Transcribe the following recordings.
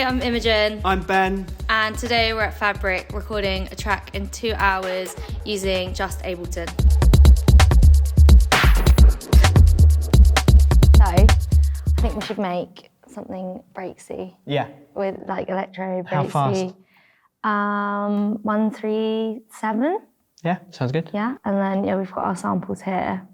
Hi, I'm Imogen. I'm Ben. And today we're at Fabric recording a track in 2 hours using just Ableton. So, I think we should make something breaksy. Yeah. With like electro breaksy. How fast? 137. Yeah, sounds good. Yeah, and then we've got our samples here.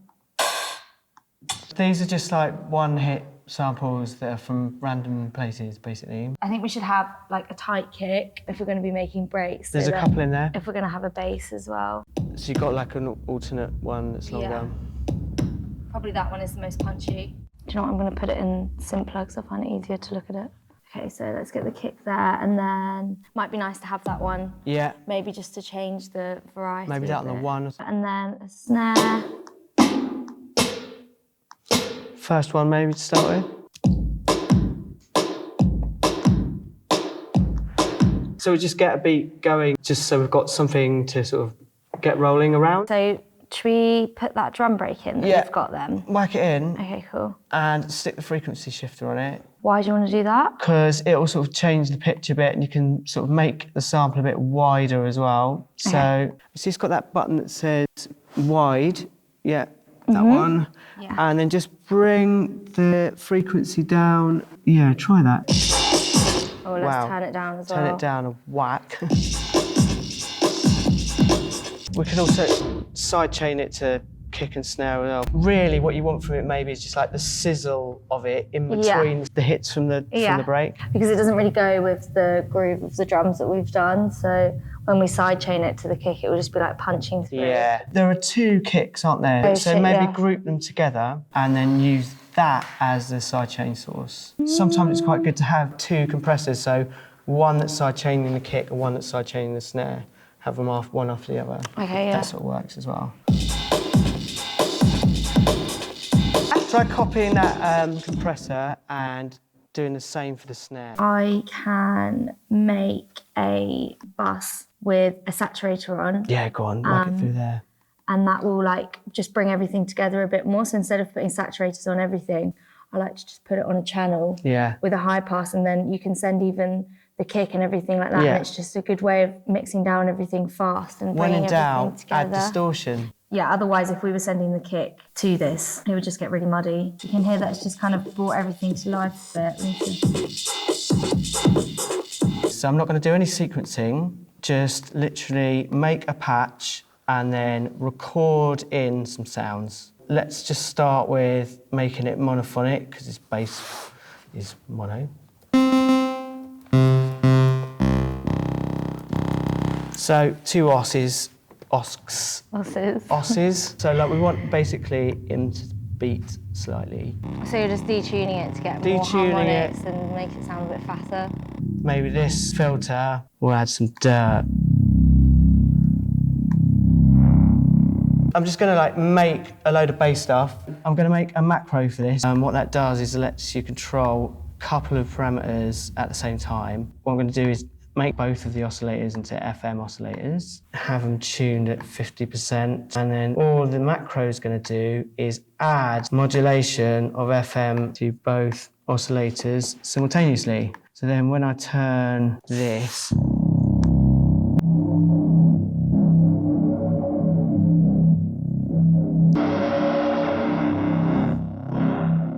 These are just like one-hit samples that are from random places, basically. I think we should have like a tight kick if we're going to be making breaks. There's a couple in there. If we're going to have a bass as well. So you've got like an alternate one that's longer. Yeah. Probably that one is the most punchy. Do you know what? I'm going to put it in simpler because I find it easier to look at it. Okay, so let's get the kick there, and then might be nice to have that one. Yeah. Maybe just to change the variety. Maybe that on the one. And then a snare. First one maybe to start with. So we just get a beat going, just so we've got something to sort of get rolling around. So should we put that drum break in that we've got then? Whack it in. Okay, cool. And stick the frequency shifter on it. Why do you want to do that? Because it will sort of change the pitch a bit and you can sort of make the sample a bit wider as well. Okay. So, see, it's got that button that says wide. Yeah, that one. Yeah. And then just bring the frequency down. Yeah, try that. Oh, let's turn it down as well. Turn it down a whack. We can also sidechain it to kick and snare as well. Really, what you want from it maybe is just like the sizzle of it in between the hits from the break. Because it doesn't really go with the groove of the drums that we've done. So when we sidechain it to the kick, it will just be like punching through. Yeah. There are two kicks, aren't there? Oh, so maybe group them together and then use that as the sidechain source. Sometimes it's quite good to have two compressors, so one that's sidechaining the kick and one that's sidechaining the snare. Have them off one after the other. Okay, yeah. That sort of works as well. Try copying that compressor and doing the same for the snare. I can make a bus with a saturator on. Yeah, go on, work it through there. And that will like just bring everything together a bit more. So instead of putting saturators on everything, I like to just put it on a channel with a high pass, and then you can send even the kick and everything like that. Yeah. And it's just a good way of mixing down everything fast and When bringing in doubt, everything together. add distortion. Yeah, otherwise if we were sending the kick to this, it would just get really muddy. You can hear that it's just kind of brought everything to life a bit. So I'm not going to do any sequencing, just literally make a patch and then record in some sounds. Let's just start with making it monophonic, because its bass is mono. So 2 osses. Osses. So like we want basically him to beat slightly. So you're just detuning it to get more harmonics and make it sound a bit fatter. Maybe this filter will add some dirt. I'm just going to like make a load of bass stuff. I'm going to make a macro for this. What that does is it lets you control a couple of parameters at the same time. What I'm going to do is make both of the oscillators into FM oscillators, have them tuned at 50%, and then all the macro is going to do is add modulation of FM to both oscillators simultaneously. So then when I turn this,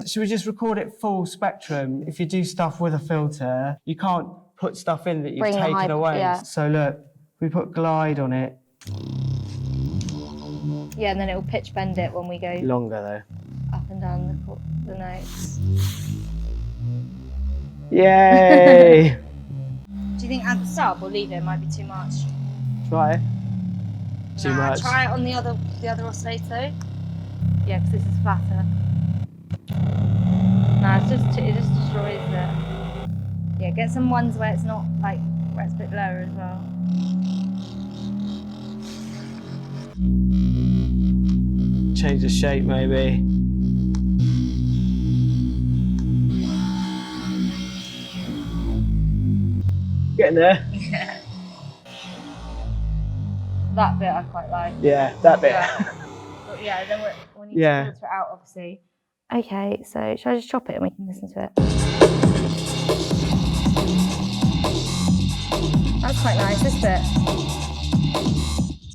should we just record it full spectrum? If you do stuff with a filter, you can't put stuff in that you've taken away. Yeah. So look, we put glide on it. Yeah, and then it will pitch bend it when we go Longer though. up and down the notes. Yay! Do you think add the sub or leave it? It might be too much. Try it. Too much. Try it on the other oscillator. Yeah, because this is flatter. No, it just destroys it. Yeah, get some ones where it's not like where it's a bit lower as well. Change the shape maybe. Getting there. Yeah. That bit I quite like. Yeah, that bit. But yeah, then we need to filter it out, obviously. Okay, so should I just chop it and we can listen to it? That's quite nice, this bit.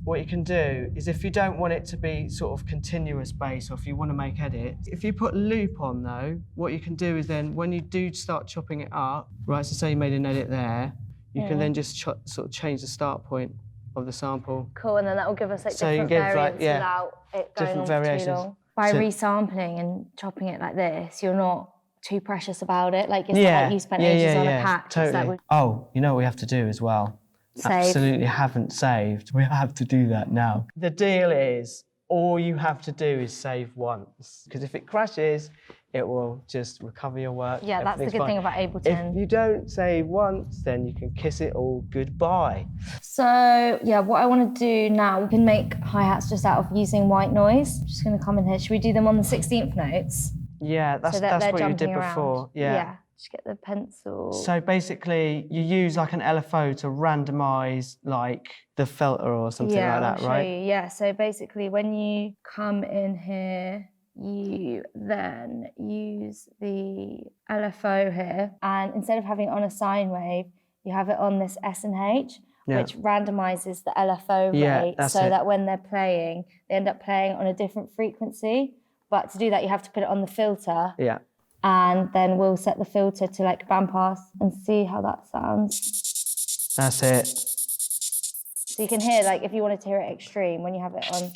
What you can do is if you don't want it to be sort of continuous bass, or if you want to make edits, if you put loop on though, what you can do is then when you do start chopping it up, right, so say you made an edit there, you can then just sort of change the start point of the sample. Cool, and then that will give us like So different variants without it going on for too long. By resampling and chopping it like this, you're not too precious about it. Like it's not like you spent ages on a patch. Totally. Like oh, you know what we have to do as well? Save. Absolutely haven't saved. We have to do that now. The deal is, all you have to do is save once. Because if it crashes, it will just recover your work. Yeah, that's the good thing about Ableton. If you don't save once, then you can kiss it all goodbye. So, yeah, what I want to do now, we can make hi-hats just out of using white noise. I'm just going to come in here. Should we do them on the 16th notes? Yeah, that's what you did before. Yeah. Just get the pencil. So basically, you use like an LFO to randomise like the filter or something like that, right? Yeah, so basically when you come in here, you then use the LFO here, and instead of having it on a sine wave, you have it on this S and H, which randomizes the LFO rate so that when they're playing, they end up playing on a different frequency. But to do that, you have to put it on the filter. Yeah. And then we'll set the filter to like bandpass and see how that sounds. That's it. So you can hear, like, if you wanted to hear it extreme, when you have it on,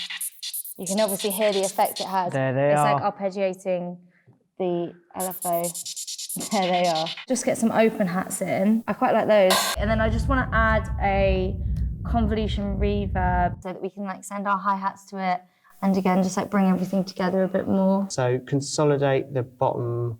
you can obviously hear the effect it has. There they are. It's like arpeggiating the LFO. There they are. Just get some open hats in. I quite like those. And then I just want to add a convolution reverb so that we can like send our hi-hats to it. And again, just like bring everything together a bit more. So consolidate the bottom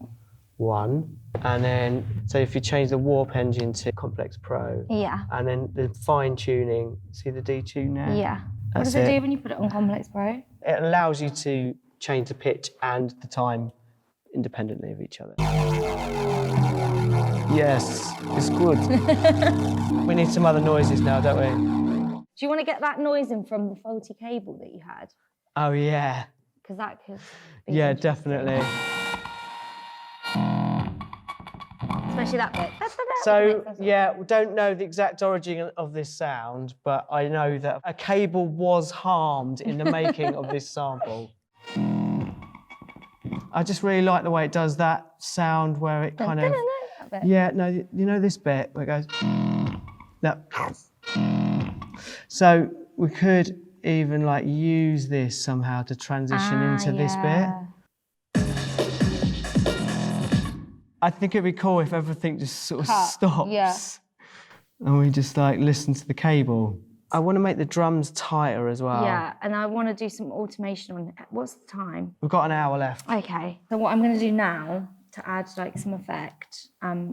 one, and then, so if you change the warp engine to Complex Pro. Yeah. And then the fine tuning, see the detune there? Yeah. What does it do when you put it on Complex Pro? It allows you to change the pitch and the time independently of each other. Yes, it's good. We need some other noises now, don't we? Do you want to get that noise in from the faulty cable that you had? Oh, yeah. Because that could be definitely. Especially that bit. So, yeah, we don't know the exact origin of this sound, but I know that a cable was harmed in the making of this sample. I just really like the way it does that sound where it kind of... Yeah, no, you know this bit where it goes... That. So we could even like use this somehow to transition into this bit. I think it'd be cool if everything just sort of stops and we just like listen to the cable. I want to make the drums tighter as well. Yeah, and I want to do some automation on it. What's the time? We've got an hour left. Okay, so what I'm going to do now to add like some effect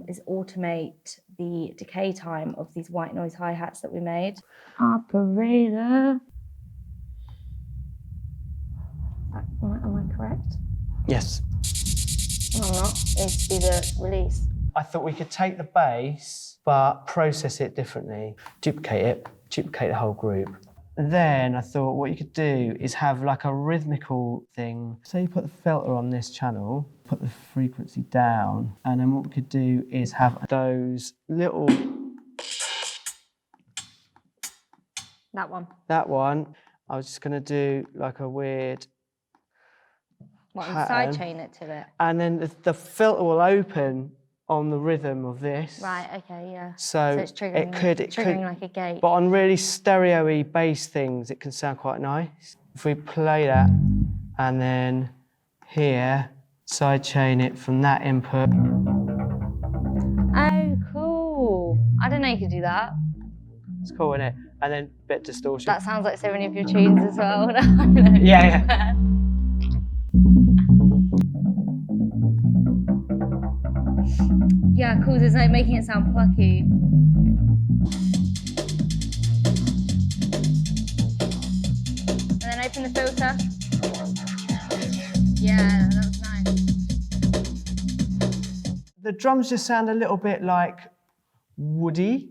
is automate the decay time of these white noise hi-hats that we made. Operator. Am I correct? Yes. No, I'm not. It needs to be the release. I thought we could take the bass, but process it differently. Duplicate the whole group. Then I thought what you could do is have like a rhythmical thing. So you put the filter on this channel, put the frequency down, and then what we could do is have those little... That one. That one. I was just gonna do like a weird... Sidechain it to it. And then the filter will open on the rhythm of this. Right, okay, yeah. So it's triggering, it could, like a gate. But on really stereo-y bass things, it can sound quite nice. If we play that, and then here, sidechain it from that input. Oh, cool. I didn't know you could do that. It's cool, isn't it? And then a bit of distortion. That sounds like so many of your tunes as well. Yeah. Yeah, cool. It's like making it sound plucky. And then open the filter. Yeah, that was nice. The drums just sound a little bit like woody.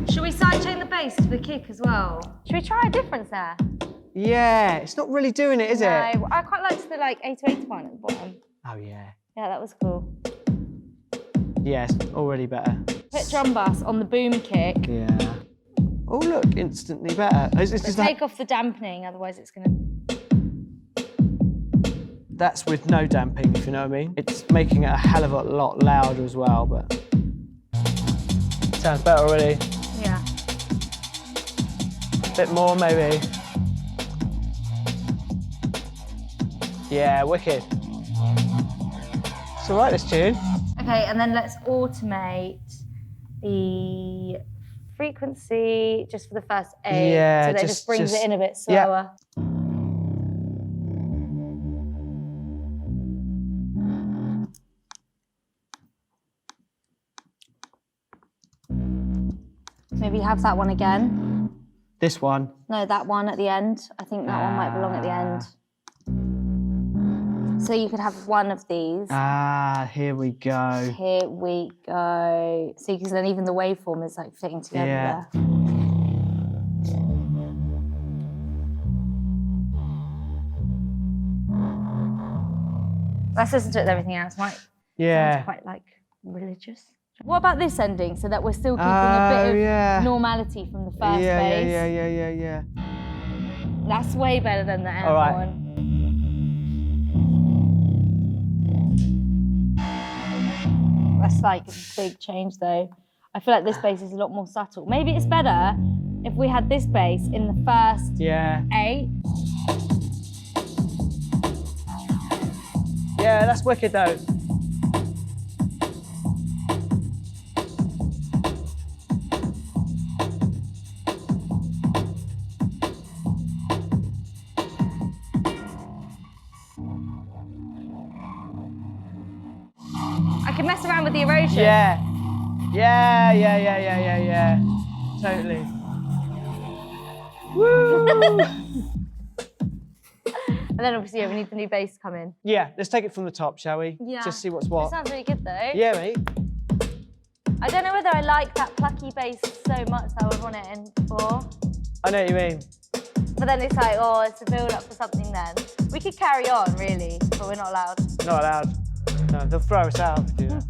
Should we sidechain the bass to the kick as well? Should we try a difference there? Yeah, it's not really doing it, is it? No, I quite liked the like 808 one at the bottom. Oh yeah. Yeah, that was cool. Yes, already better. Put drum bass on the boom kick. Yeah. Oh look, instantly better. It's just Take off the dampening, otherwise it's gonna... That's with no damping, if you know what I mean. It's making it a hell of a lot louder as well, but... Sounds better already. Yeah. A bit more, maybe. Yeah, wicked. It's all right, this tune. Okay, and then let's automate the frequency just for the first 8. Yeah, so that just brings it in a bit slower. Yeah. Maybe have that one again. This one? No, that one at the end. I think that one might belong at the end. So you could have one of these. Here we go. Here we go. So you can then even the waveform is like fitting together there. Let's listen to it with everything else. Might sound quite like religious. What about this ending, so that we're still keeping a bit of normality from the first bass? Yeah. That's way better than the end one. That's like a big change though. I feel like this bass is a lot more subtle. Maybe it's better if we had this bass in the first 8. Yeah, that's wicked though. I can mess around with the erosion. Yeah. Totally. Woo! And then obviously we need the new bass to come in. Yeah, let's take it from the top, shall we? Yeah. Just see what's what. It sounds really good though. Yeah, mate. I don't know whether I like that plucky bass so much that I would want it in 4. I know what you mean. But then it's like, oh, it's a build up for something then. We could carry on really, but we're not allowed. Not allowed. No, they'll throw us out if we do that.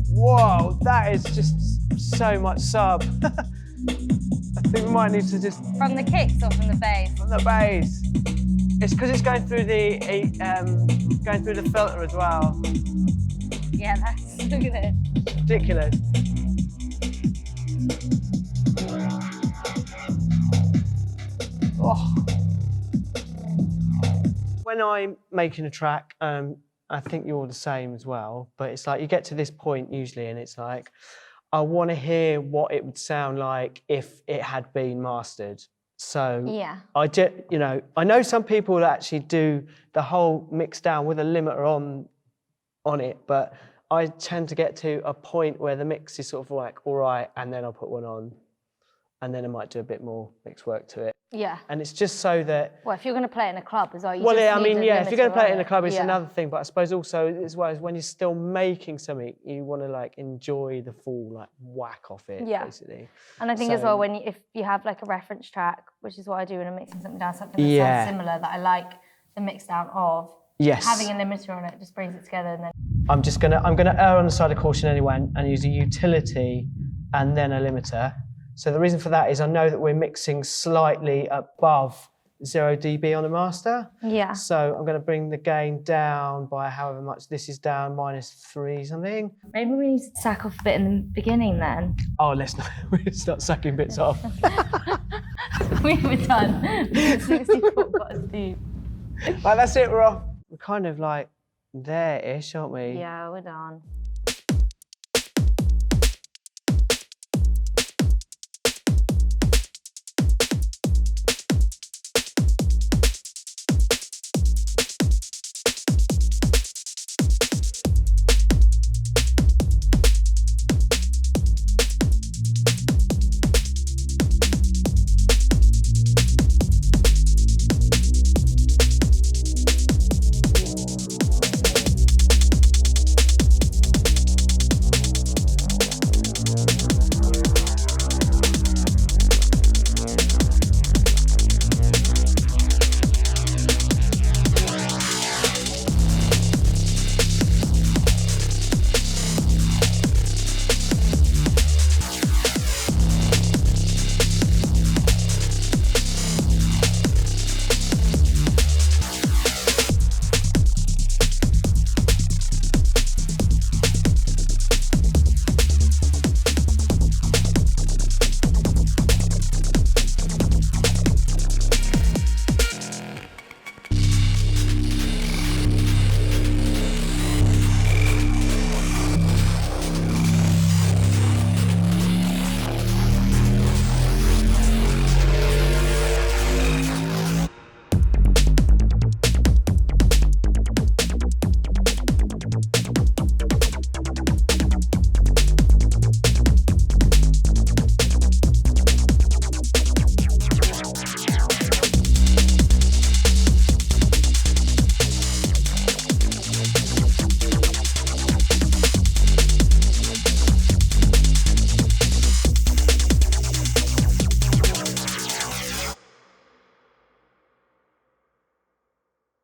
Whoa, that is just so much sub. I think we might need to just... From the kicks or from the bass? From the bass. It's because it's going through the filter as well. Yeah, look at it. Ridiculous. Oh. When I'm making a track, I think you're the same as well, but it's like you get to this point usually and it's like, I want to hear what it would sound like if it had been mastered. So I know some people that actually do the whole mix down with a limiter on it, but I tend to get to a point where the mix is sort of like, all right, and then I'll put one on, and then I might do a bit more mix work to it. Yeah. And it's just so that... Well, if you're going to play it in a club as well, if you're going to play it in a club, it's another thing, but I suppose also as well as when you're still making something, you want to like enjoy the full like whack off it, basically. And I think as well, if you have like a reference track, which is what I do when I'm mixing something down, something that sounds similar that I like the mix down of, having a limiter on it just brings it together and then... I'm gonna err on the side of caution anyway and use a utility and then a limiter. So the reason for that is I know that we're mixing slightly above 0 dB on the master. Yeah. So I'm going to bring the gain down by however much this is down, -3 something. Maybe we need to sack off a bit in the beginning then. Oh, let's start sacking bits off. We were done. 64 bars deep. Right, that's it, we're off. We're kind of like there-ish, aren't we? Yeah, we're done.